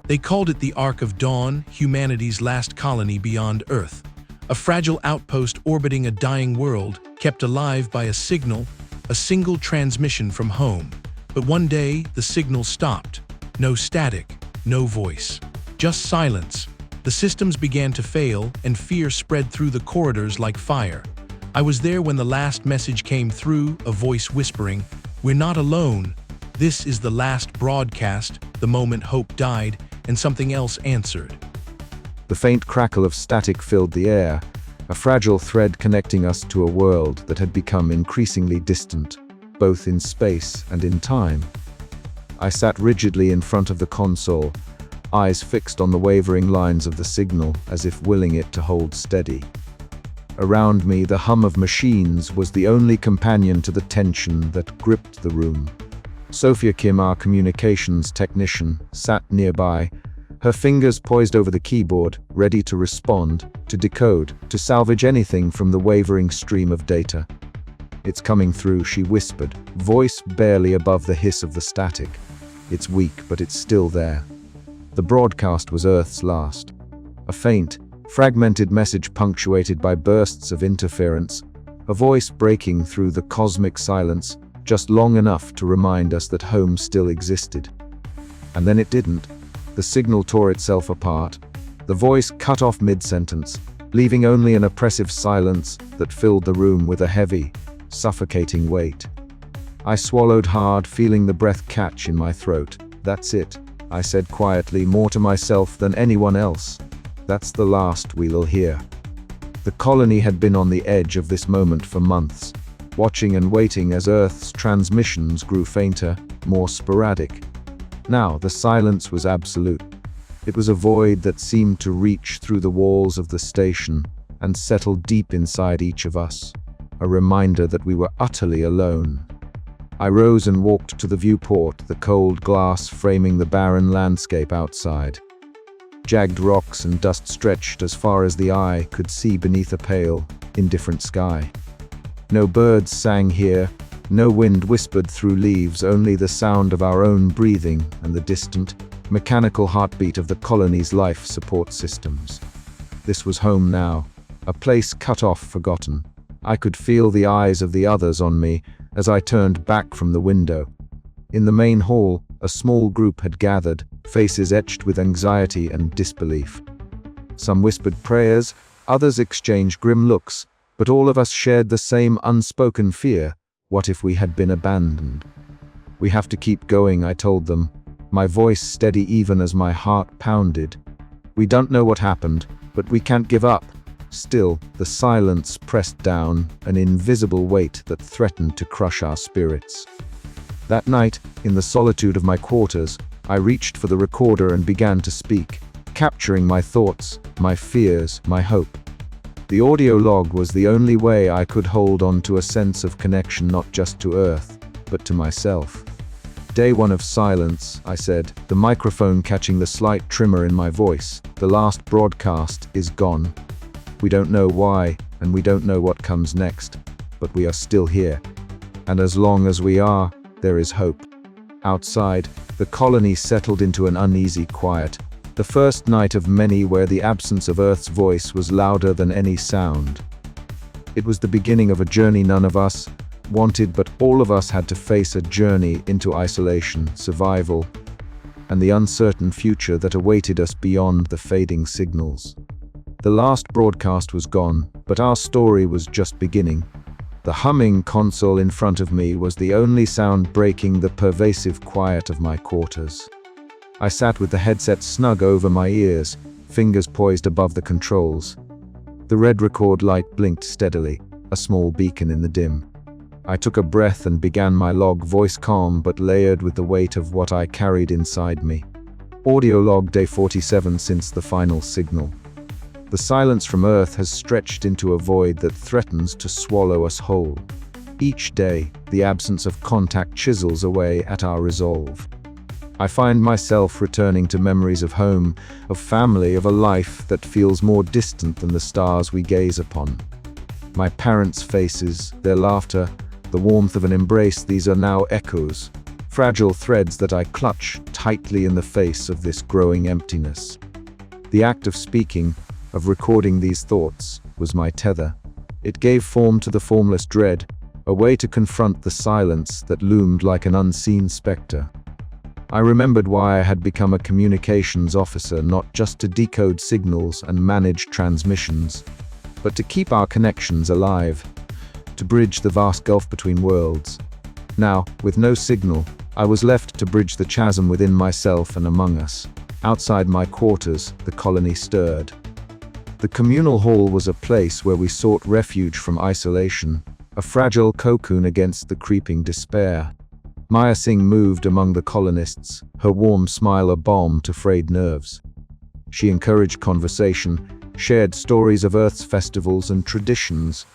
They called it the Ark of Dawn, humanity's last colony beyond Earth. A fragile outpost orbiting a dying world, kept alive by a signal, a single transmission from home. But one day, the signal stopped. No static, no voice. Just silence. The systems began to fail, and fear spread through the corridors like fire. I was there when the last message came through, a voice whispering, "We're not alone. This is the last broadcast," the moment hope died, and something else answered. The faint crackle of static filled the air, a fragile thread connecting us to a world that had become increasingly distant, both in space and in time. I sat rigidly in front of the console, eyes fixed on the wavering lines of the signal as if willing it to hold steady. Around me, the hum of machines was the only companion to the tension that gripped the room. Sophia Kim, our communications technician, sat nearby, her fingers poised over the keyboard, ready to respond, to decode, to salvage anything from the wavering stream of data. "It's coming through," she whispered, voice barely above the hiss of the static. "It's weak, but it's still there." The broadcast was Earth's last. A faint, fragmented message punctuated by bursts of interference, a voice breaking through the cosmic silence, just long enough to remind us that home still existed. And then it didn't. The signal tore itself apart. The voice cut off mid-sentence, leaving only an oppressive silence that filled the room with a heavy, suffocating weight. I swallowed hard, feeling the breath catch in my throat. "That's it," I said quietly, more to myself than anyone else. "That's the last we'll hear." The colony had been on the edge of this moment for months, watching and waiting as Earth's transmissions grew fainter, more sporadic. Now the silence was absolute. It was a void that seemed to reach through the walls of the station and settle deep inside each of us, a reminder that we were utterly alone. I rose and walked to the viewport, the cold glass framing the barren landscape outside. Jagged rocks and dust stretched as far as the eye could see beneath a pale, indifferent sky. No birds sang here, no wind whispered through leaves, only the sound of our own breathing and the distant, mechanical heartbeat of the colony's life support systems. This was home now, a place cut off, forgotten. I could feel the eyes of the others on me as I turned back from the window. In the main hall, a small group had gathered, faces etched with anxiety and disbelief. Some whispered prayers, others exchanged grim looks, but all of us shared the same unspoken fear. What if we had been abandoned? "We have to keep going," I told them, my voice steady even as my heart pounded. "We don't know what happened, but we can't give up." Still, the silence pressed down, an invisible weight that threatened to crush our spirits. That night, in the solitude of my quarters, I reached for the recorder and began to speak, capturing my thoughts, my fears, my hope. The audio log was the only way I could hold on to a sense of connection, not just to Earth, but to myself. "Day one of silence," I said, the microphone catching the slight tremor in my voice. "The last broadcast is gone. We don't know why, and we don't know what comes next, but we are still here. And as long as we are, there is hope." Outside, the colony settled into an uneasy quiet, the first night of many where the absence of Earth's voice was louder than any sound. It was the beginning of a journey none of us wanted, but all of us had to face, a journey into isolation, survival, and the uncertain future that awaited us beyond the fading signals. The last broadcast was gone, but our story was just beginning. The humming console in front of me was the only sound breaking the pervasive quiet of my quarters. I sat with the headset snug over my ears, fingers poised above the controls. The red record light blinked steadily, a small beacon in the dim. I took a breath and began my log, voice calm but layered with the weight of what I carried inside me. Audio log, day 47 since the final signal. The silence from Earth has stretched into a void that threatens to swallow us whole. Each day, the absence of contact chisels away at our resolve. I find myself returning to memories of home, of family, of a life that feels more distant than the stars we gaze upon. My parents' faces, their laughter, the warmth of an embrace, these are now echoes, fragile threads that I clutch tightly in the face of this growing emptiness. The act of speaking, of recording these thoughts, was my tether. It gave form to the formless dread, a way to confront the silence that loomed like an unseen specter. I remembered why I had become a communications officer, not just to decode signals and manage transmissions, but to keep our connections alive, to bridge the vast gulf between worlds. Now, with no signal, I was left to bridge the chasm within myself and among us. Outside my quarters, the colony stirred. The communal hall was a place where we sought refuge from isolation, a fragile cocoon against the creeping despair. Maya Singh moved among the colonists, her warm smile a balm to frayed nerves. She encouraged conversation, shared stories of Earth's festivals and traditions,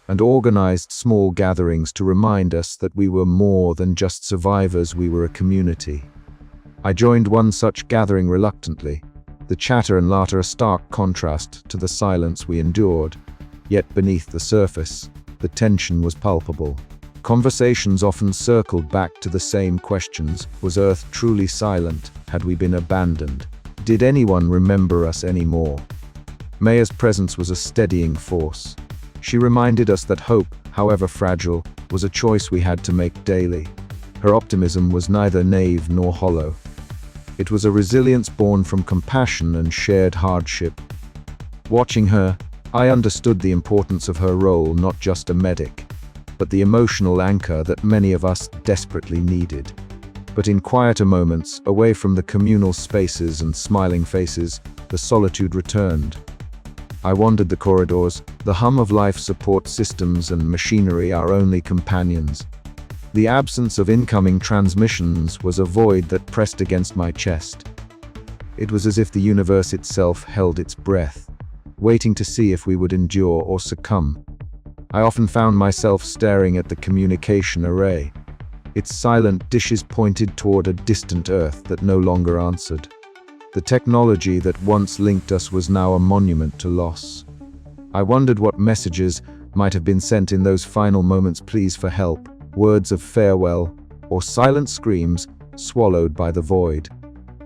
and organized small gatherings to remind us that we were more than just survivors, we were a community. I joined one such gathering reluctantly, the chatter and laughter a stark contrast to the silence we endured. Yet beneath the surface, the tension was palpable. Conversations often circled back to the same questions. Was Earth truly silent? Had we been abandoned? Did anyone remember us anymore? Maya's presence was a steadying force. She reminded us that hope, however fragile, was a choice we had to make daily. Her optimism was neither naive nor hollow. It was a resilience born from compassion and shared hardship. Watching her, I understood the importance of her role, not just a medic, but the emotional anchor that many of us desperately needed. But in quieter moments, away from the communal spaces and smiling faces, the solitude returned. I wandered the corridors, the hum of life support systems and machinery our only companions. The absence of incoming transmissions was a void that pressed against my chest. It was as if the universe itself held its breath, waiting to see if we would endure or succumb. I often found myself staring at the communication array. Its silent dishes pointed toward a distant Earth that no longer answered. The technology that once linked us was now a monument to loss. I wondered what messages might have been sent in those final moments, pleas for help, words of farewell, or silent screams swallowed by the void.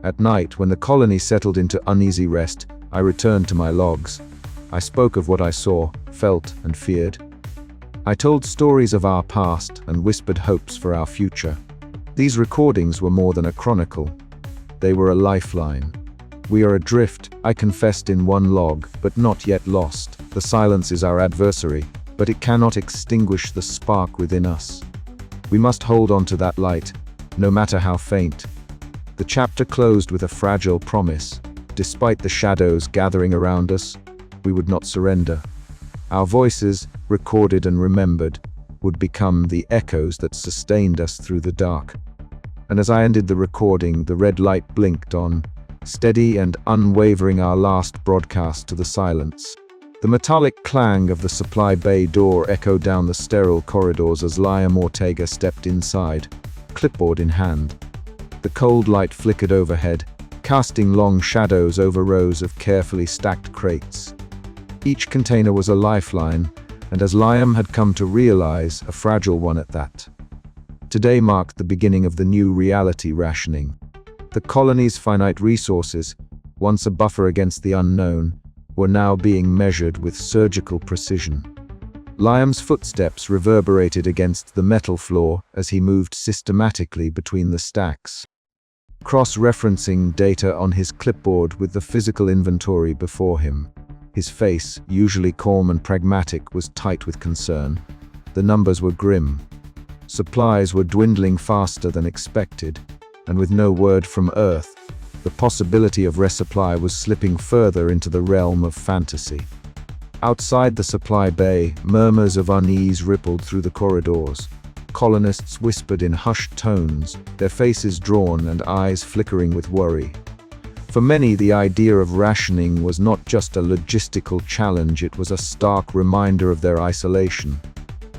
At night, when the colony settled into uneasy rest, I returned to my logs. I spoke of what I saw, felt, and feared. I told stories of our past and whispered hopes for our future. These recordings were more than a chronicle. They were a lifeline. We are adrift, I confessed in one log, but not yet lost. The silence is our adversary, but it cannot extinguish the spark within us. We must hold on to that light, no matter how faint. The chapter closed with a fragile promise. Despite the shadows gathering around us, we would not surrender. Our voices, recorded and remembered, would become the echoes that sustained us through the dark. And as I ended the recording, the red light blinked on, steady and unwavering, our last broadcast to the silence. The metallic clang of the supply bay door echoed down the sterile corridors as Liam Ortega stepped inside, clipboard in hand. The cold light flickered overhead, casting long shadows over rows of carefully stacked crates. Each container was a lifeline, and as Liam had come to realize, a fragile one at that. Today marked the beginning of the new reality rationing. The colony's finite resources, once a buffer against the unknown, were now being measured with surgical precision. Liam's footsteps reverberated against the metal floor as he moved systematically between the stacks, cross-referencing data on his clipboard with the physical inventory before him. His face, usually calm and pragmatic, was tight with concern. The numbers were grim. Supplies were dwindling faster than expected, and with no word from Earth, the possibility of resupply was slipping further into the realm of fantasy. Outside the supply bay, murmurs of unease rippled through the corridors. Colonists whispered in hushed tones, their faces drawn and eyes flickering with worry. For many, the idea of rationing was not just a logistical challenge, it was a stark reminder of their isolation.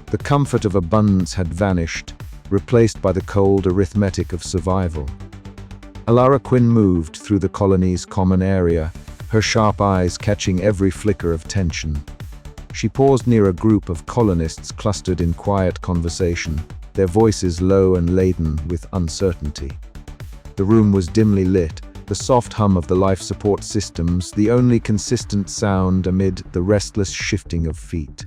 The comfort of abundance had vanished, replaced by the cold arithmetic of survival. Alara Quinn moved through the colony's common area, her sharp eyes catching every flicker of tension. She paused near a group of colonists clustered in quiet conversation, their voices low and laden with uncertainty. The room was dimly lit, the soft hum of the life support systems the only consistent sound amid the restless shifting of feet.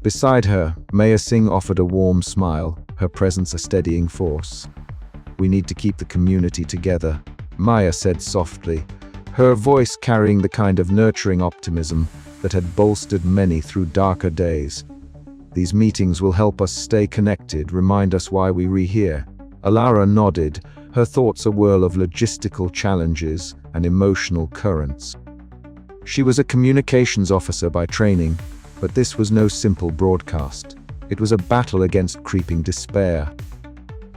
Beside her, Maya Singh offered a warm smile, her presence a steadying force. "We need to keep the community together," Maya said softly, her voice carrying the kind of nurturing optimism that had bolstered many through darker days. "These meetings will help us stay connected, remind us why we're here." Alara nodded, her thoughts a whirl of logistical challenges and emotional currents. She was a communications officer by training, but this was no simple broadcast. It was a battle against creeping despair.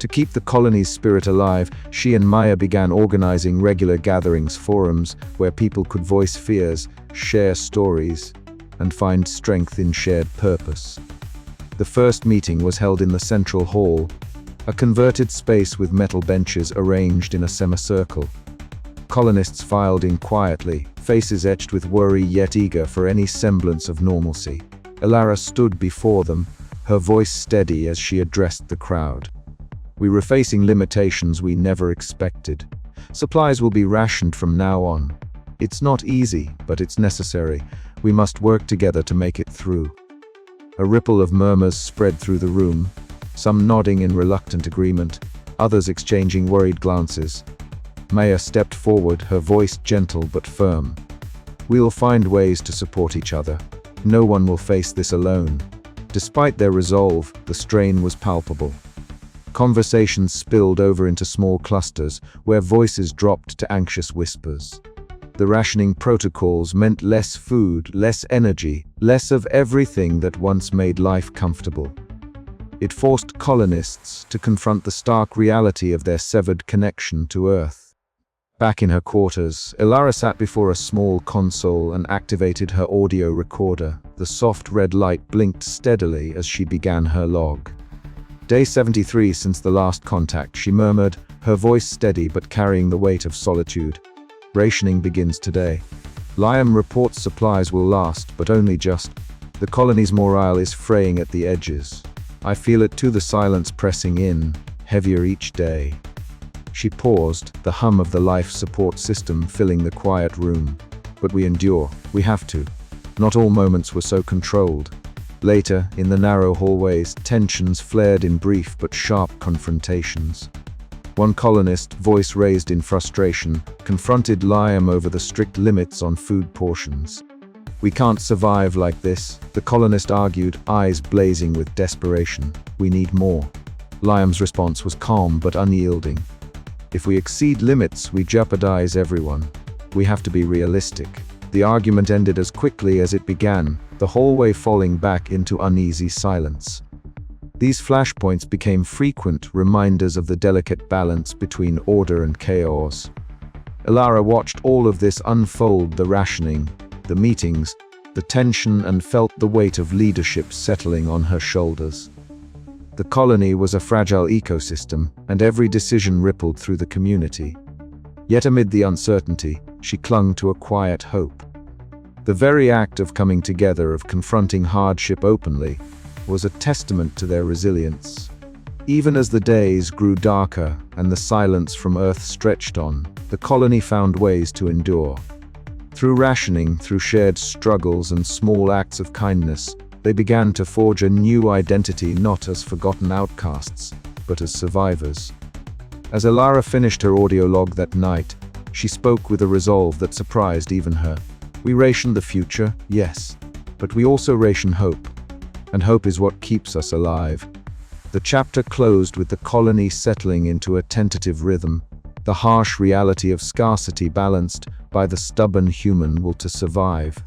To keep the colony's spirit alive, she and Maya began organizing regular gatherings, forums where people could voice fears, share stories, and find strength in shared purpose. The first meeting was held in the central hall, a converted space with metal benches arranged in a semicircle. Colonists filed in quietly, faces etched with worry yet eager for any semblance of normalcy. Alara stood before them, her voice steady as she addressed the crowd. "We were facing limitations we never expected. Supplies will be rationed from now on. It's not easy, but it's necessary. We must work together to make it through." A ripple of murmurs spread through the room, some nodding in reluctant agreement, others exchanging worried glances. Maya stepped forward, her voice gentle but firm. "We'll find ways to support each other. No one will face this alone." Despite their resolve, the strain was palpable. Conversations spilled over into small clusters, where voices dropped to anxious whispers. The rationing protocols meant less food, less energy, less of everything that once made life comfortable. It forced colonists to confront the stark reality of their severed connection to Earth. Back in her quarters, Alara sat before a small console and activated her audio recorder. The soft red light blinked steadily as she began her log. "Day 73 since the last contact," she murmured, her voice steady but carrying the weight of solitude. "Rationing begins today. Liam reports supplies will last, but only just. The colony's morale is fraying at the edges. I feel it too, the silence pressing in, heavier each day." She paused, the hum of the life support system filling the quiet room. "But we endure. We have to. Not all moments were so controlled." Later, in the narrow hallways, tensions flared in brief but sharp confrontations. One colonist, voice raised in frustration, confronted Liam over the strict limits on food portions. "We can't survive like this," the colonist argued, eyes blazing with desperation. "We need more." Liam's response was calm but unyielding. "If we exceed limits, we jeopardize everyone. We have to be realistic." The argument ended as quickly as it began, the hallway falling back into uneasy silence. These flashpoints became frequent reminders of the delicate balance between order and chaos. Alara watched all of this unfold, the rationing, the meetings, the tension, and felt the weight of leadership settling on her shoulders. The colony was a fragile ecosystem, and every decision rippled through the community. Yet amid the uncertainty, she clung to a quiet hope. The very act of coming together, of confronting hardship openly, was a testament to their resilience. Even as the days grew darker and the silence from Earth stretched on, the colony found ways to endure. Through rationing, through shared struggles and small acts of kindness, they began to forge a new identity, not as forgotten outcasts, but as survivors. As Alara finished her audio log that night, she spoke with a resolve that surprised even her. "We ration the future, yes, but we also ration hope. And hope is what keeps us alive." The chapter closed with the colony settling into a tentative rhythm, the harsh reality of scarcity balanced by the stubborn human will to survive.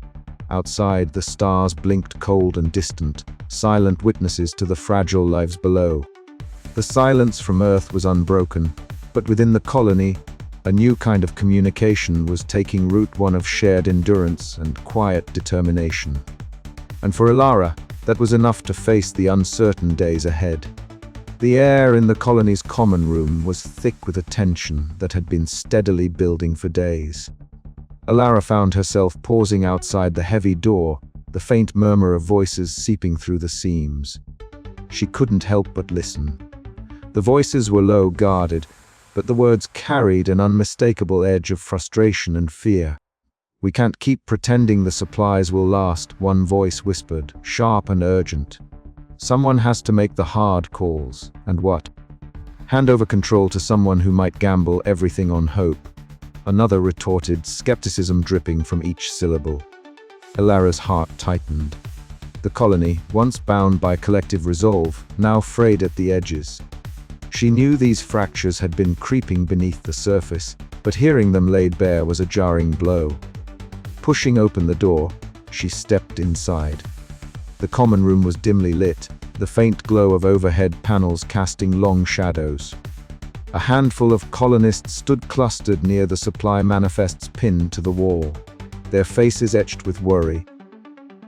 Outside, the stars blinked cold and distant, silent witnesses to the fragile lives below. The silence from Earth was unbroken, but within the colony, a new kind of communication was taking root, one of shared endurance and quiet determination. And for Alara, that was enough to face the uncertain days ahead. The air in the colony's common room was thick with a tension that had been steadily building for days. Alara found herself pausing outside the heavy door, the faint murmur of voices seeping through the seams. She couldn't help but listen. The voices were low, guarded, but the words carried an unmistakable edge of frustration and fear. "We can't keep pretending the supplies will last," one voice whispered, sharp and urgent. "Someone has to make the hard calls." "And what?" "Hand over control to someone who might gamble everything on hope," another retorted, skepticism dripping from each syllable. Ilara's heart tightened. The colony, once bound by collective resolve, now frayed at the edges. She knew these fractures had been creeping beneath the surface, but hearing them laid bare was a jarring blow. Pushing open the door, she stepped inside. The common room was dimly lit, the faint glow of overhead panels casting long shadows. A handful of colonists stood clustered near the supply manifests pinned to the wall, their faces etched with worry.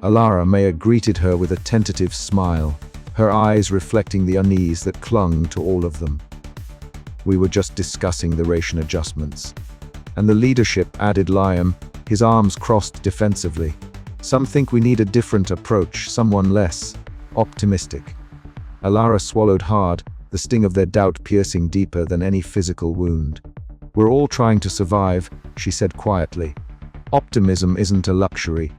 Ilara Maya greeted her with a tentative smile, her eyes reflecting the unease that clung to all of them. "We were just discussing the ration adjustments." "And the leadership," added Liam, his arms crossed defensively. "Some think we need a different approach, someone less optimistic." Ilara swallowed hard, the sting of their doubt piercing deeper than any physical wound. "We're all trying to survive," she said quietly. "Optimism isn't a luxury,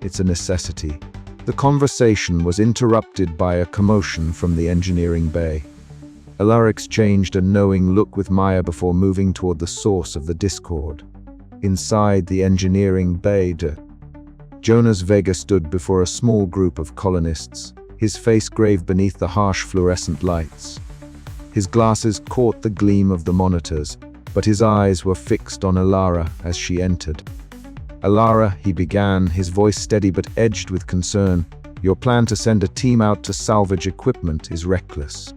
it's a necessity." The conversation was interrupted by a commotion from the engineering bay. Ilara exchanged a knowing look with Maya before moving toward the source of the discord. Inside the engineering bay, Jonas Vega stood before a small group of colonists, his face grave beneath the harsh fluorescent lights. His glasses caught the gleam of the monitors, but his eyes were fixed on Ilara as she entered. "Ilara," he began, his voice steady but edged with concern, "your plan to send a team out to salvage equipment is reckless.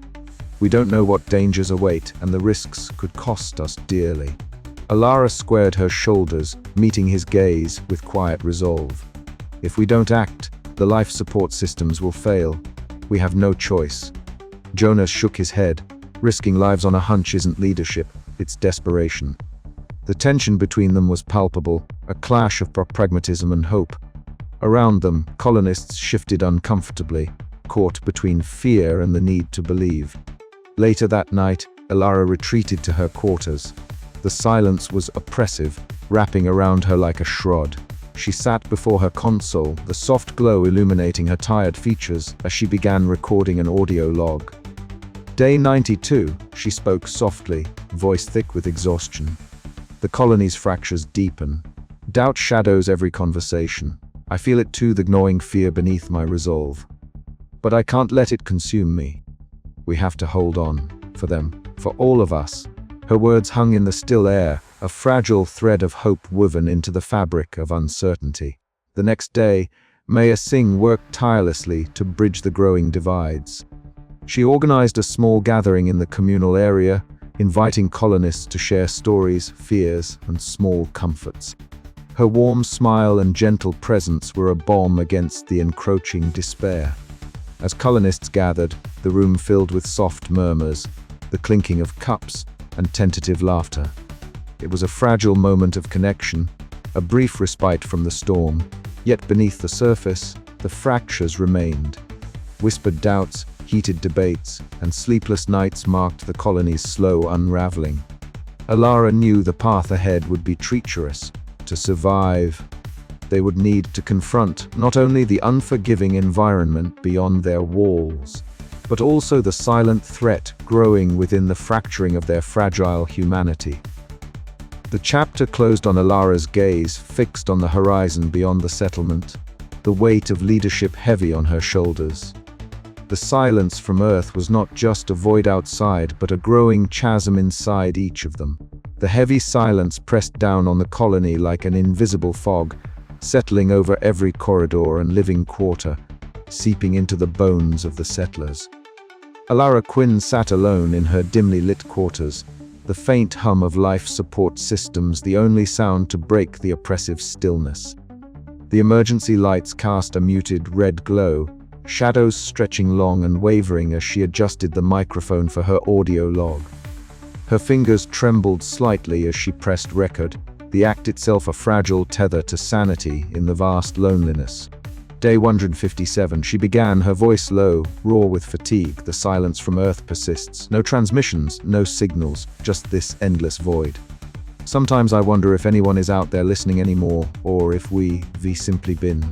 We don't know what dangers await, and the risks could cost us dearly." Ilara squared her shoulders, meeting his gaze with quiet resolve. "If we don't act, the life support systems will fail. We have no choice." Jonas shook his head. Risking lives on a hunch isn't leadership, it's desperation. The tension between them was palpable, a clash of pragmatism and hope. Around them, colonists shifted uncomfortably, caught between fear and the need to believe. Later that night, Ilara retreated to her quarters. The silence was oppressive, wrapping around her like a shroud. She sat before her console, the soft glow illuminating her tired features as she began recording an audio log. "Day 92, she spoke softly, voice thick with exhaustion. "The colony's fractures deepen. Doubt shadows every conversation. I feel it too, the gnawing fear beneath my resolve. But I can't let it consume me. We have to hold on, for them, for all of us." Her words hung in the still air, a fragile thread of hope woven into the fabric of uncertainty. The next day, Maya Singh worked tirelessly to bridge the growing divides. She organized a small gathering in the communal area, inviting colonists to share stories, fears, and small comforts. Her warm smile and gentle presence were a balm against the encroaching despair. As colonists gathered, the room filled with soft murmurs, the clinking of cups, and tentative laughter. It was a fragile moment of connection, a brief respite from the storm, yet beneath the surface, the fractures remained. Whispered doubts, heated debates, and sleepless nights marked the colony's slow unraveling. Ilara knew the path ahead would be treacherous. To survive, they would need to confront not only the unforgiving environment beyond their walls, but also the silent threat growing within the fracturing of their fragile humanity. The chapter closed on Ilara's gaze, fixed on the horizon beyond the settlement, the weight of leadership heavy on her shoulders. The silence from Earth was not just a void outside, but a growing chasm inside each of them. The heavy silence pressed down on the colony like an invisible fog, settling over every corridor and living quarter, seeping into the bones of the settlers. Ilara Quinn sat alone in her dimly lit quarters, the faint hum of life support systems the only sound to break the oppressive stillness. The emergency lights cast a muted red glow, shadows stretching long and wavering as she adjusted the microphone for her audio log. Her fingers trembled slightly as she pressed record, the act itself a fragile tether to sanity in the vast loneliness. Day 157, she began, her voice low, raw with fatigue. The silence from Earth persists. No transmissions, no signals, just this endless void. Sometimes I wonder if anyone is out there listening anymore, or if we've simply been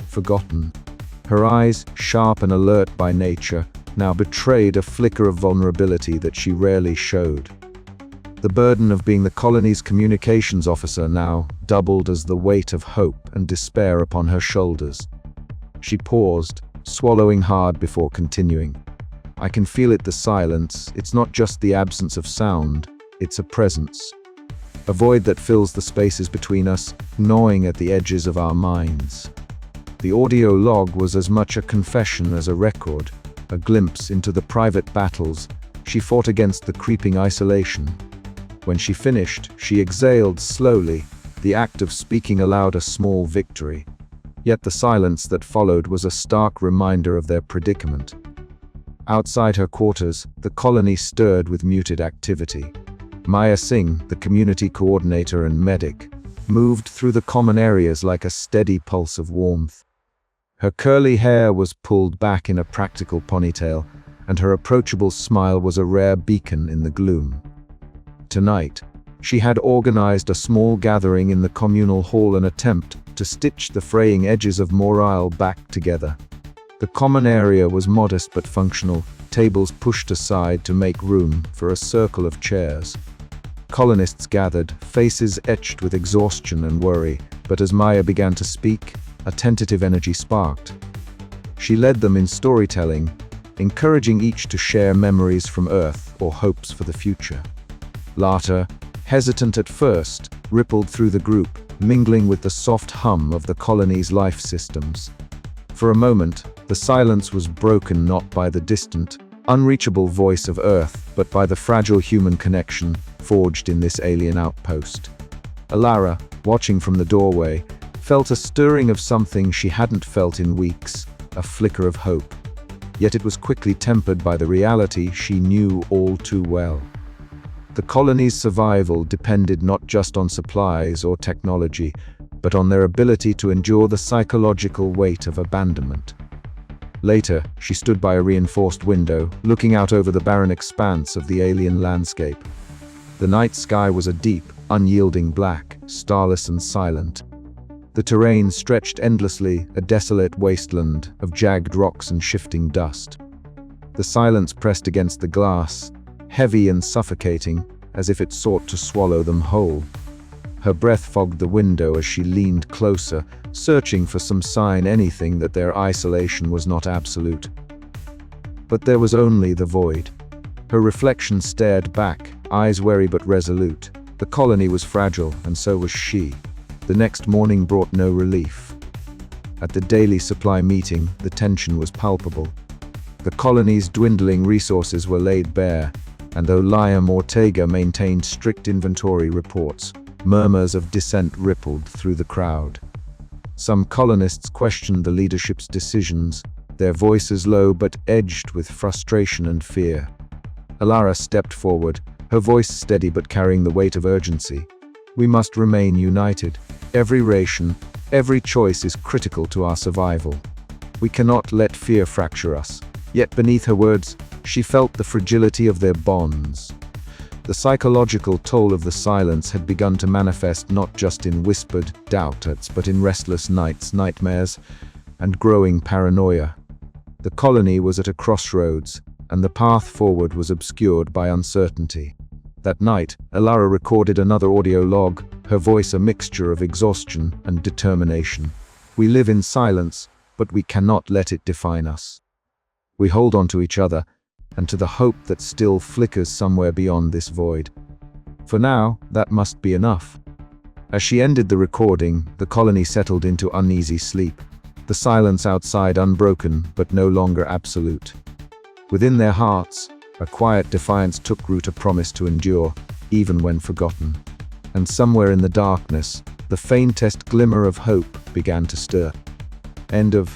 forgotten. Her eyes, sharp and alert by nature, now betrayed a flicker of vulnerability that she rarely showed. The burden of being the colony's communications officer now doubled as the weight of hope and despair upon her shoulders. She paused, swallowing hard before continuing. I can feel it, the silence. It's not just the absence of sound, it's a presence. A void that fills the spaces between us, gnawing at the edges of our minds. The audio log was as much a confession as a record, a glimpse into the private battles she fought against the creeping isolation. When she finished, she exhaled slowly, the act of speaking aloud a small victory. Yet the silence that followed was a stark reminder of their predicament. Outside her quarters, the colony stirred with muted activity. Maya Singh, the community coordinator and medic, moved through the common areas like a steady pulse of warmth. Her curly hair was pulled back in a practical ponytail, and her approachable smile was a rare beacon in the gloom. Tonight, she had organized a small gathering in the communal hall, an attempt to stitch the fraying edges of morale back together. The common area was modest but functional, tables pushed aside to make room for a circle of chairs. Colonists gathered, faces etched with exhaustion and worry, but as Maya began to speak, a tentative energy sparked. She led them in storytelling, encouraging each to share memories from Earth or hopes for the future. Laughter, hesitant at first, rippled through the group, mingling with the soft hum of the colony's life systems. For a moment, the silence was broken not by the distant, unreachable voice of Earth, but by the fragile human connection forged in this alien outpost. Alara, watching from the doorway, felt a stirring of something she hadn't felt in weeks, a flicker of hope. Yet it was quickly tempered by the reality she knew all too well. The colony's survival depended not just on supplies or technology, but on their ability to endure the psychological weight of abandonment. Later, she stood by a reinforced window, looking out over the barren expanse of the alien landscape. The night sky was a deep, unyielding black, starless and silent. The terrain stretched endlessly, a desolate wasteland of jagged rocks and shifting dust. The silence pressed against the glass, heavy and suffocating, as if it sought to swallow them whole. Her breath fogged the window as she leaned closer, searching for some sign, anything that their isolation was not absolute. But there was only the void. Her reflection stared back, eyes wary but resolute. The colony was fragile, and so was she. The next morning brought no relief. At the daily supply meeting, the tension was palpable. The colony's dwindling resources were laid bare, and though Liam Ortega maintained strict inventory reports, murmurs of dissent rippled through the crowd. Some colonists questioned the leadership's decisions, their voices low but edged with frustration and fear. Alara stepped forward, her voice steady but carrying the weight of urgency. We must remain united. Every ration, every choice is critical to our survival. We cannot let fear fracture us. Yet beneath her words, she felt the fragility of their bonds. The psychological toll of the silence had begun to manifest not just in whispered doubts, but in restless nights, nightmares, and growing paranoia. The colony was at a crossroads, and the path forward was obscured by uncertainty. That night, Alara recorded another audio log, her voice a mixture of exhaustion and determination. We live in silence, but we cannot let it define us. We hold on to each other, and to the hope that still flickers somewhere beyond this void. For now, that must be enough. As she ended the recording, the colony settled into uneasy sleep, the silence outside unbroken but no longer absolute. Within their hearts, a quiet defiance took root, a promise to endure, even when forgotten. And somewhere in the darkness, the faintest glimmer of hope began to stir. End of